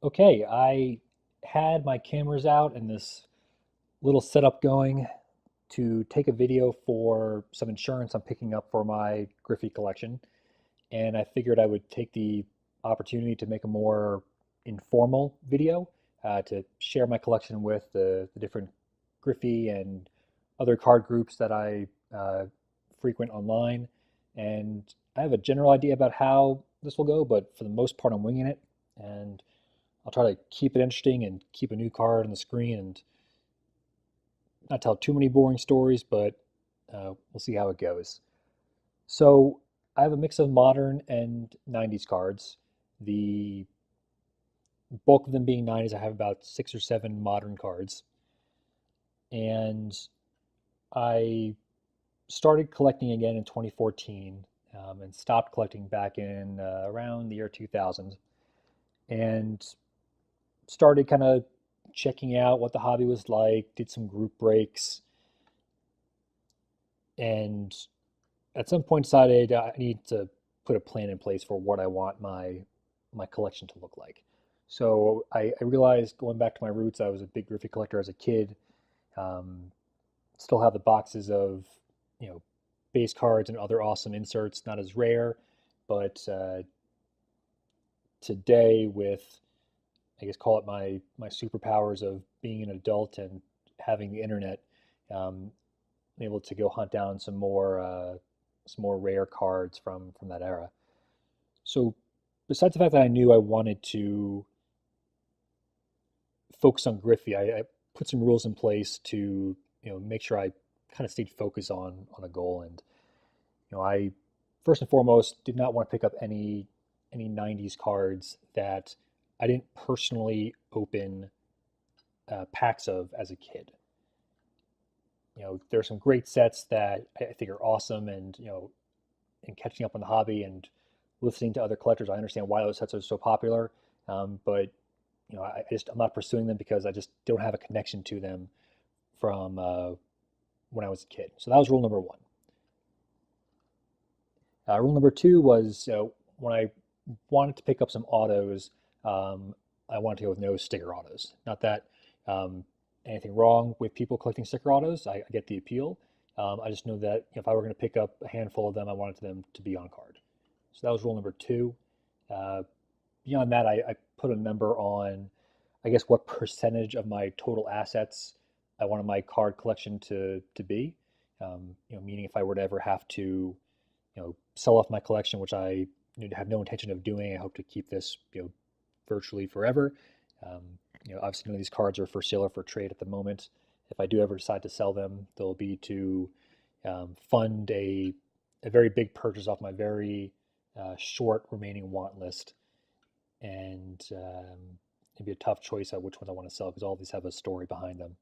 Okay, I had my cameras out and this little setup going to take a video for some insurance I'm picking up for my Griffey collection. And I figured I would take the opportunity to make a more informal video to share my collection with the different Griffey and other card groups that I frequent online. And I have a general idea about how this will go, but for the most part, I'm winging it. And I'll try to keep it interesting and keep a new card on the screen and not tell too many boring stories, but we'll see how it goes. So I have a mix of modern and 90s cards. The bulk of them being 90s, I have about 6 or 7 modern cards. And I started collecting again in 2014 and stopped collecting back in around the year 2000 and started kind of checking out what the hobby was like, did some group breaks, and at some point decided I need to put a plan in place for what I want my collection to look like. So I realized going back to my roots, I was a big Griffey collector as a kid. Um, Still have the boxes of you know base cards and other awesome inserts, not as rare, but today with I guess call it my superpowers of being an adult and having the internet, I'm able to go hunt down some more rare cards from that era. So besides the fact that I knew I wanted to focus on Griffey, I put some rules in place to make sure I kind of stayed focused on a goal. And I first and foremost did not want to pick up any 90s cards that I didn't personally open packs of as a kid. There are some great sets that I think are awesome, and in catching up on the hobby and listening to other collectors, I understand why those sets are so popular. But I'm not pursuing them because I just don't have a connection to them from when I was a kid. So that was rule number one. Rule number two was when I wanted to pick up some autos, um, I wanted to go with no sticker autos. Not that um, anything wrong with people collecting sticker autos. I get the appeal. I just know that if I were going to pick up a handful of them, I wanted them to be on card. So that was rule number two. Uh, Beyond that, I put a number on, I guess, what percentage of my total assets I wanted my card collection to be. Meaning if I were to ever have to sell off my collection, which I have no intention of doing. I hope to keep this, virtually forever. Um, Obviously none of these cards are for sale or for trade at the moment. If I do ever decide to sell them, they'll be to fund a very big purchase off my very short remaining want list, and it'd be a tough choice of which ones I want to sell because all of these have a story behind them.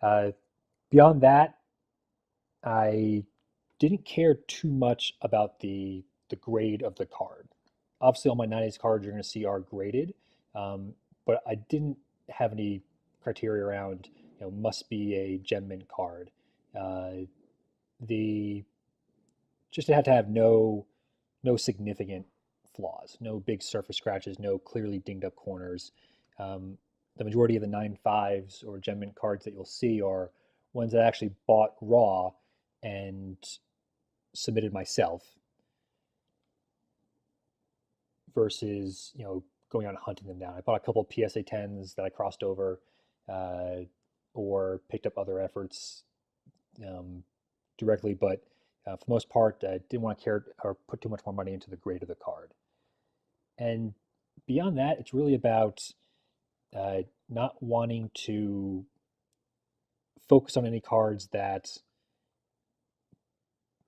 Uh, Beyond that, I didn't care too much about the grade of the card. Obviously, all my 90s cards you're going to see are graded, um, but I didn't have any criteria around, must be a gem mint card. Uh, the Just it had to have no significant flaws, no big surface scratches, no clearly dinged up corners. Um, the majority of the 9.5s or gem mint cards that you'll see are ones that I actually bought raw and submitted myself versus going out and hunting them down. I bought a couple of PSA 10s that I crossed over uh, or picked up other efforts um, directly, but for the most part, I didn't want to care or put too much more money into the grade of the card. And beyond that, it's really about not wanting to focus on any cards that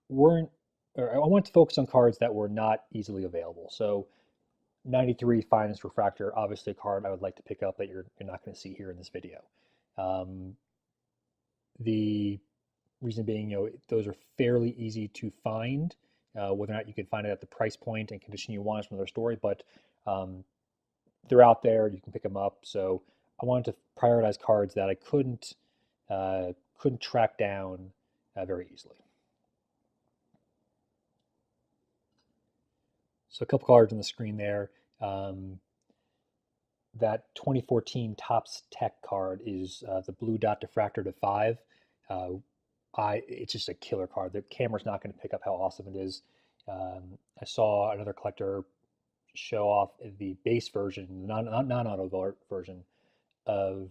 weren't, or I want to focus on cards that were not easily available. So 93 Finest Refractor, obviously a card I would like to pick up that you're not going to see here in this video. Um, the reason being, those are fairly easy to find. Whether or not you can find it at the price point and condition you want is another story, but um, they're out there. You can pick them up. So I wanted to prioritize cards that I couldn't track down very easily. So a couple cards on the screen there. Um, that 2014 Topps Tech card is the blue dot diffractor to 5. Uh, it's just a killer card. The camera's not going to pick up how awesome it is. I saw another collector show off the base version, non-auto version of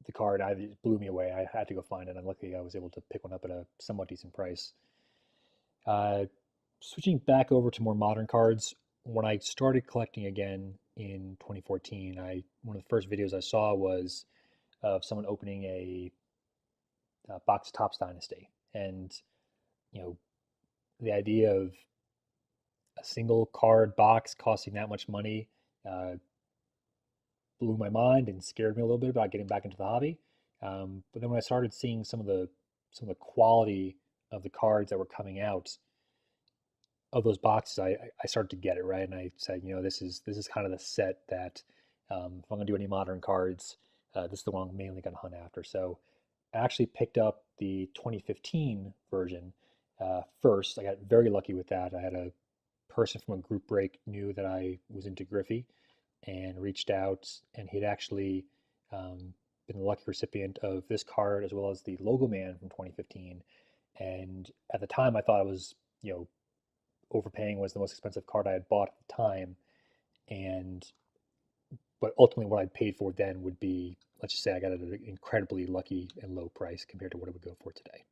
the card. It blew me away. I had to go find it. I'm lucky I was able to pick one up at a somewhat decent price. Uh, Switching back over to more modern cards, when I started collecting again in 2014, one of the first videos I saw was of someone opening a box of Topps Dynasty, and you know the idea of a single card box costing that much money uh, blew my mind and scared me a little bit about getting back into the hobby. But then when I started seeing some of the quality of the cards that were coming out of those boxes, I started to get it right, and I said, this is kind of the set that if I'm gonna do any modern cards, this is the one I'm mainly gonna hunt after. So I actually picked up the 2015 version first. I got very lucky with that. I had a person from a group break knew that I was into Griffey and reached out, and he'd actually been the lucky recipient of this card as well as the Logo Man from 2015. And at the time, I thought I was, overpaying, was the most expensive card I had bought at the time. And but ultimately, what I'd paid for then would be, let's just say, I got it at an incredibly lucky and low price compared to what it would go for today.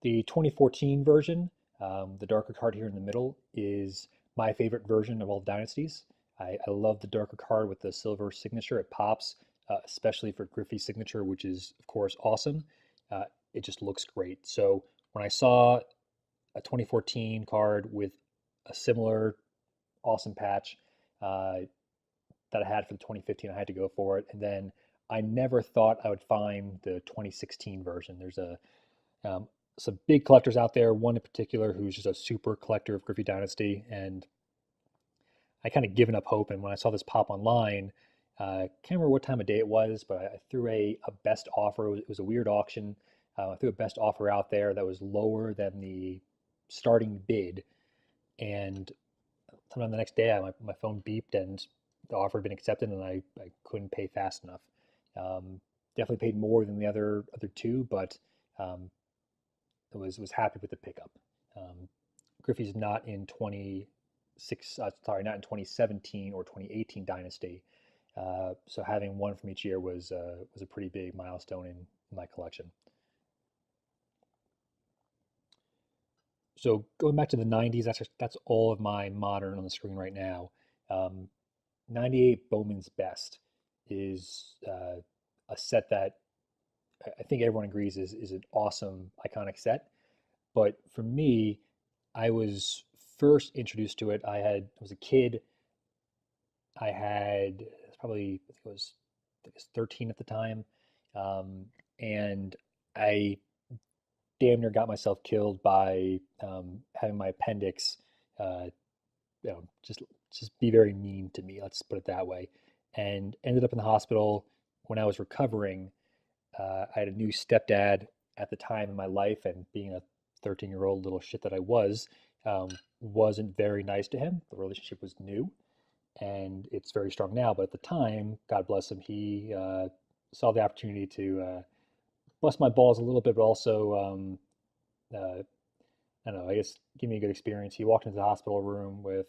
The 2014 version, the darker card here in the middle, is my favorite version of all the dynasties. I love the darker card with the silver signature. It pops, especially for Griffey's signature, which is, of course, awesome. It just looks great. So when I saw a 2014 card with a similar awesome patch that I had for the 2015, I had to go for it. And then I never thought I would find the 2016 version. There's some big collectors out there, one in particular who's just a super collector of Griffey Dynasty, and I kind of given up hope. And when I saw this pop online, can't remember what time of day it was, but I threw a best offer. It was a weird auction. I threw a best offer out there that was lower than the starting bid, and sometime the next day, my phone beeped and the offer had been accepted, and I couldn't pay fast enough. Definitely paid more than the other two, but um, I was happy with the pickup. Griffey's not in 2017 or 2018 Dynasty, so having one from each year was a pretty big milestone in my collection. So going back to the 90s, that's all of my modern on the screen right now. Um, 98 Bowman's Best is a set that I think everyone agrees is an awesome, iconic set. But for me, I was first introduced to it. I was a kid. I had probably, I think it was 13 at the time, and I damn near got myself killed by having my appendix, uh, just be very mean to me. Let's put it that way. And ended up in the hospital when I was recovering. I had a new stepdad at the time in my life, and being a 13-year-old little shit that I wasn't very nice to him. The relationship was new, and it's very strong now. But at the time, God bless him, he saw the opportunity to bust my balls a little bit, but also, I don't know, I guess give me a good experience. He walked into the hospital room with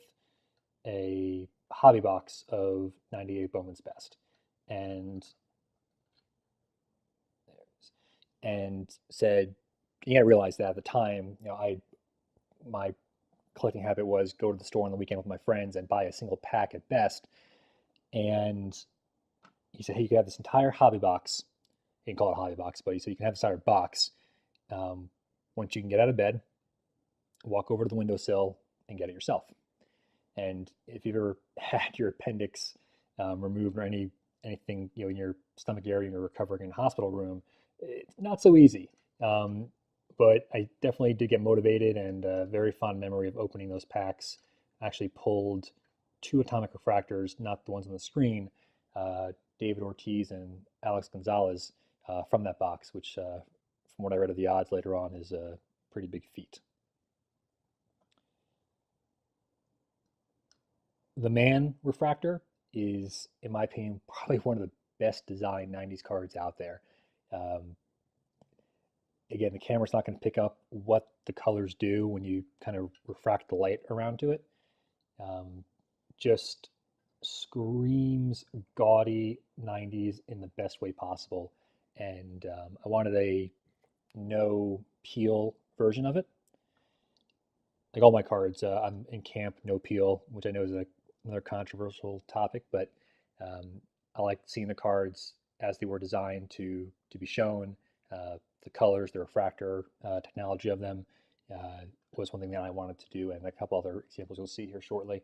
a hobby box of 98 Bowman's Best, and said, you gotta realize that at the time, my collecting habit was go to the store on the weekend with my friends and buy a single pack at best. And he said, hey, you can have this entire hobby box. He didn't call it a hobby box, but he said you can have this entire box um, once you can get out of bed, walk over to the windowsill and get it yourself. And if you've ever had your appendix removed or anything in your stomach area and you're recovering in a hospital room, it's not so easy. But I definitely did get motivated, and a very fond memory of opening those packs. I actually pulled two atomic refractors, not the ones on the screen, David Ortiz and Alex Gonzalez, from that box, which, from what I read of the odds later on, is a pretty big feat. The Man refractor is, in my opinion, probably one of the best designed 90s cards out there. Um, Again, the camera's not going to pick up what the colors do when you kind of refract the light around to it. Um, just screams gaudy 90s in the best way possible. And I wanted a no peel version of it. Like all my cards, I'm in camp no peel, which I know is another controversial topic, but um, I like seeing the cards as they were designed to be shown. The colors, the refractor technology of them was one thing that I wanted to do, and a couple other examples you'll see here shortly.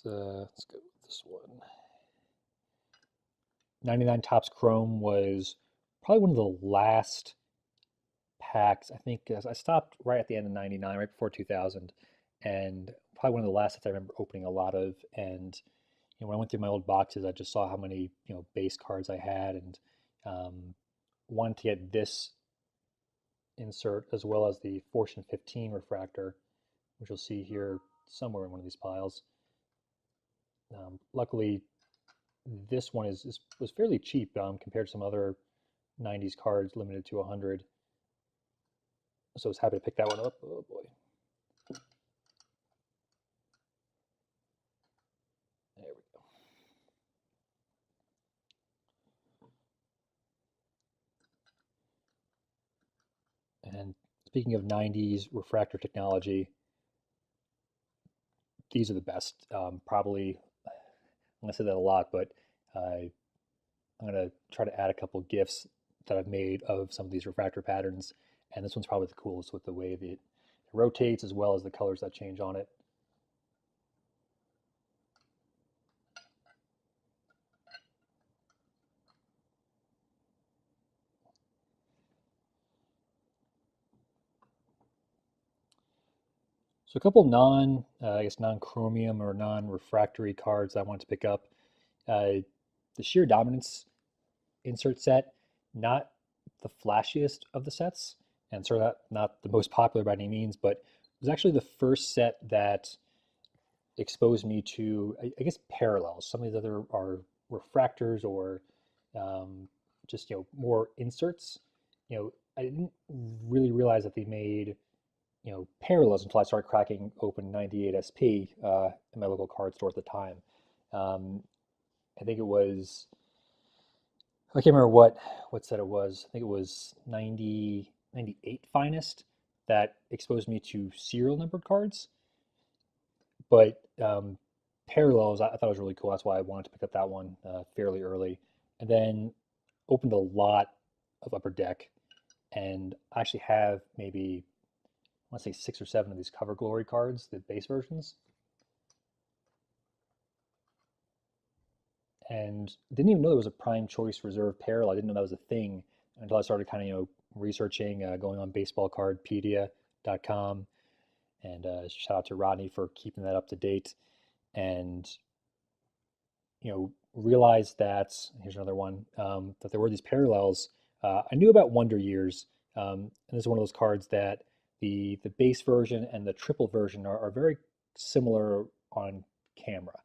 Let's go with this one. 99 Topps Chrome was probably one of the last packs. I think I stopped right at the end of 99, right before 2000, and probably one of the last sets I remember opening a lot of. And when I went through my old boxes, I just saw how many base cards I had, and wanted to get this insert as well as the Fortune 15 refractor, which you'll see here somewhere in one of these piles. Luckily, this one was fairly cheap compared to some other 90s cards limited to 100. So I was happy to pick that one up. Oh boy. There we go. And speaking of 90s refractor technology, these are the best. Probably, I'm going to say that a lot, but I'm going to try to add a couple GIFs that I've made of some of these refractor patterns. And this one's probably the coolest with the way that it rotates as well as the colors that change on it. So a couple I guess non-chromium or non-refractory cards I wanted to pick up. The Sheer Dominance insert set, not the flashiest of the sets, and certainly not the most popular by any means, but it was actually the first set that exposed me to, I guess, parallels. Some of these other are refractors or um, just more inserts. I didn't really realize that they made parallels until I started cracking open 98 SP in my local card store at the time. Um, I think it was, I can't remember what set it was. I think it was 98 Finest that exposed me to serial numbered cards. But parallels, I thought was really cool. That's why I wanted to pick up that one fairly early. And then opened a lot of Upper Deck. And I actually have maybe, I want to say 6 or 7 of these Cover Glory cards, the base versions. And didn't even know there was a Prime Choice Reserve parallel. I didn't know that was a thing until I started kind of, researching, going on baseballcardpedia.com. And shout out to Rodney for keeping that up to date. And realized that, here's another one, that there were these parallels. I knew about Wonder Years, and this is one of those cards that the base version and the triple version are very similar on camera.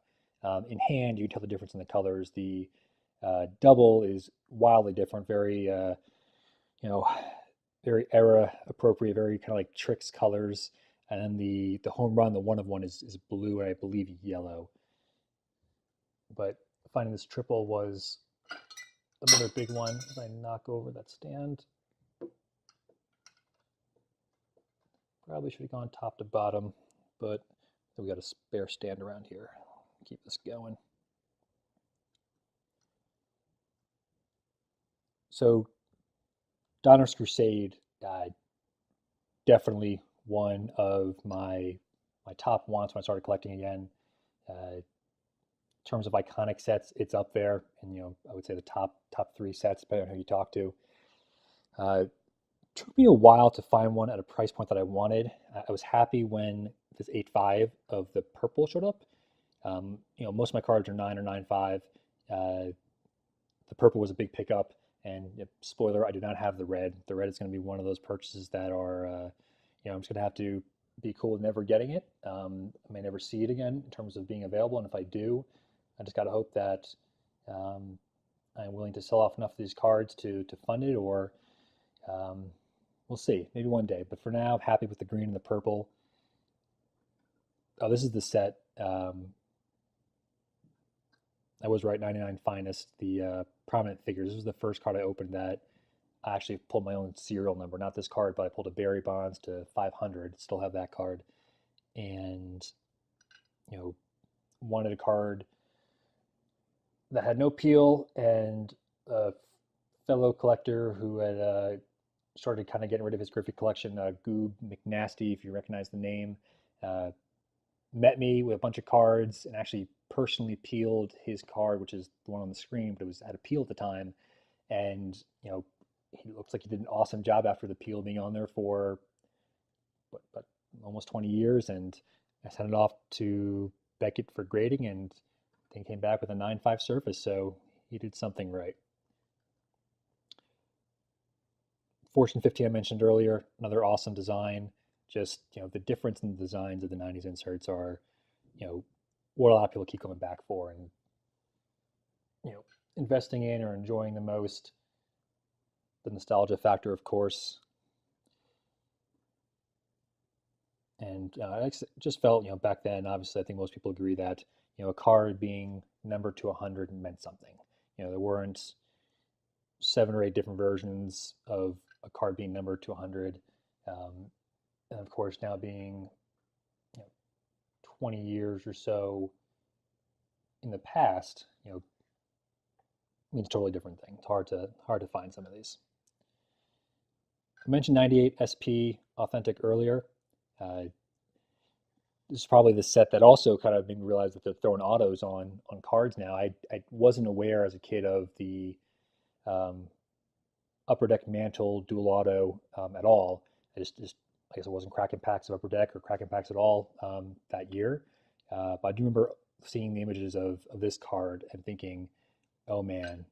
In hand, you can tell the difference in the colors. The double is wildly different, very, you know, very era appropriate, very kind of like tricks colors. And then the home run, the one of one is blue and I believe yellow. But finding this triple was another big one. As I knock over that stand, probably should have gone top to bottom, but we got a spare stand around here. Keep this going. So Donner's Crusade, definitely one of my top wants when I started collecting again. In terms of iconic sets, it's up there, and I would say the top 3 sets, depending on who you talk to. Uh, Took me a while to find one at a price point that I wanted. I was happy when this 8.5 of the purple showed up. Most of my cards are 9 or 9.5. The purple was a big pickup, and spoiler, I do not have the red. The red is going to be one of those purchases that are, I'm just going to have to be cool with never getting it. I may never see it again in terms of being available, and if I do, I just got to hope that um, I'm willing to sell off enough of these cards to fund it, or um, we'll see, maybe one day. But for now, I'm happy with the green and the purple. Oh, this is the set. I was right, 99 Finest, the prominent figures. This was the first card I opened that I actually pulled my own serial number, not this card, but I pulled a Barry Bonds to 500. Still have that card, and you know, wanted a card that had no peel, and a fellow collector who had started kind of getting rid of his Griffey collection, Goob McNasty, if you recognize the name, uh, met me with a bunch of cards and actually personally peeled his card, which is the one on the screen, but it was had a peel at the time. And he looks like he did an awesome job after the peel being on there for but almost 20 years. And I sent it off to Beckett for grading, and then came back with a 9.5 surface. So he did something right. Fortune 15 I mentioned earlier, another awesome design. Just, the difference in the designs of the 90s inserts are, what a lot of people keep coming back for, and, investing in or enjoying the most. The nostalgia factor, of course. And I just felt, back then, obviously, I think most people agree that, a card being numbered to 100 meant something. There weren't 7 or 8 different versions of a card being numbered to 100. And of course, now being 20 years or so in the past, means a totally different thing. It's hard to find some of these. I mentioned 98 SP Authentic earlier. This is probably the set that also kind of made me realize that they're throwing autos on cards now. I wasn't aware as a kid of the Upper Deck Mantle dual auto at all. I guess I wasn't cracking packs of Upper Deck or cracking packs at all that year. But I do remember seeing the images of this card and thinking, oh man,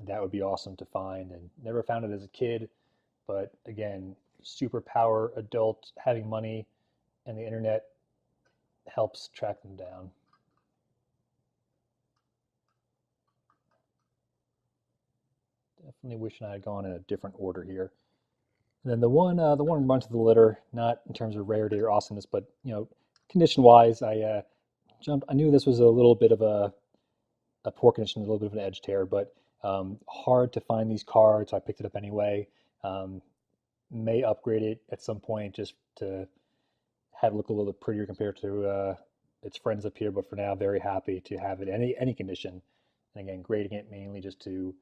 that would be awesome to find. And never found it as a kid. But again, superpower adult having money and the internet helps track them down. Definitely wishing I had gone in a different order here. And then the one run to the litter, not in terms of rarity or awesomeness, but condition-wise, I jumped. I knew this was a little bit of a poor condition, a little bit of an edge tear, but hard to find these cards, so I picked it up anyway. May upgrade it at some point just to have it look a little bit prettier compared to its friends up here, but for now, very happy to have it in any condition. And again, grading it mainly just to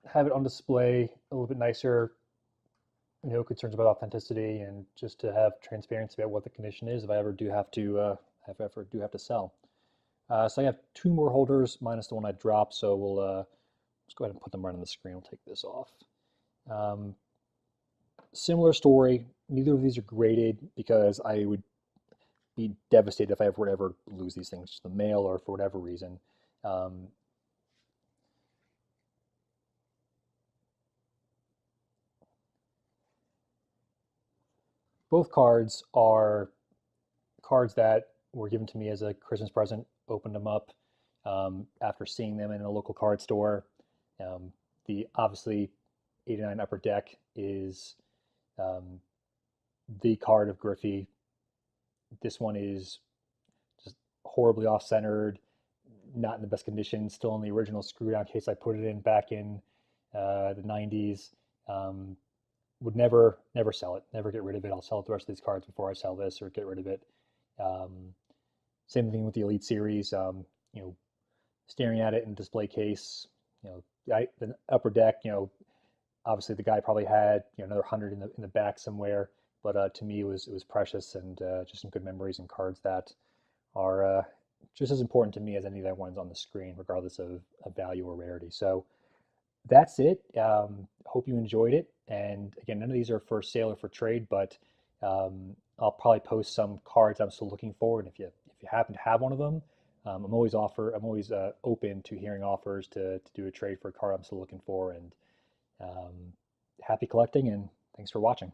have it on display a little bit nicer, no concerns about authenticity, and just to have transparency about what the condition is if I ever do have to sell. So I have 2 more holders minus the one I dropped, so we'll let's go ahead and put them right on the screen. We'll take this off. Similar story. Neither of these are graded because I would be devastated if I ever lose these things to the mail or for whatever reason. Both cards are cards that were given to me as a Christmas present. Opened them up after seeing them in a local card store. The obviously 89 Upper Deck is the card of Griffey. This one is just horribly off-centered, not in the best condition, still in the original screw-down case I put it in back in the 90s. Would never sell it, never get rid of it. I'll sell the rest of these cards before I sell this or get rid of it. Same thing with the Elite Series. Staring at it in display case, the Upper Deck, obviously the guy probably had another 100 in the back somewhere, but to me it was precious, and just some good memories and cards that are just as important to me as any of the ones on the screen, regardless of value or rarity. So that's it. Hope you enjoyed it. And again, none of these are for sale or for trade, but I'll probably post some cards I'm still looking for. And if you happen to have one of them, I'm always open to hearing offers to do a trade for a card I'm still looking for. And happy collecting, and thanks for watching.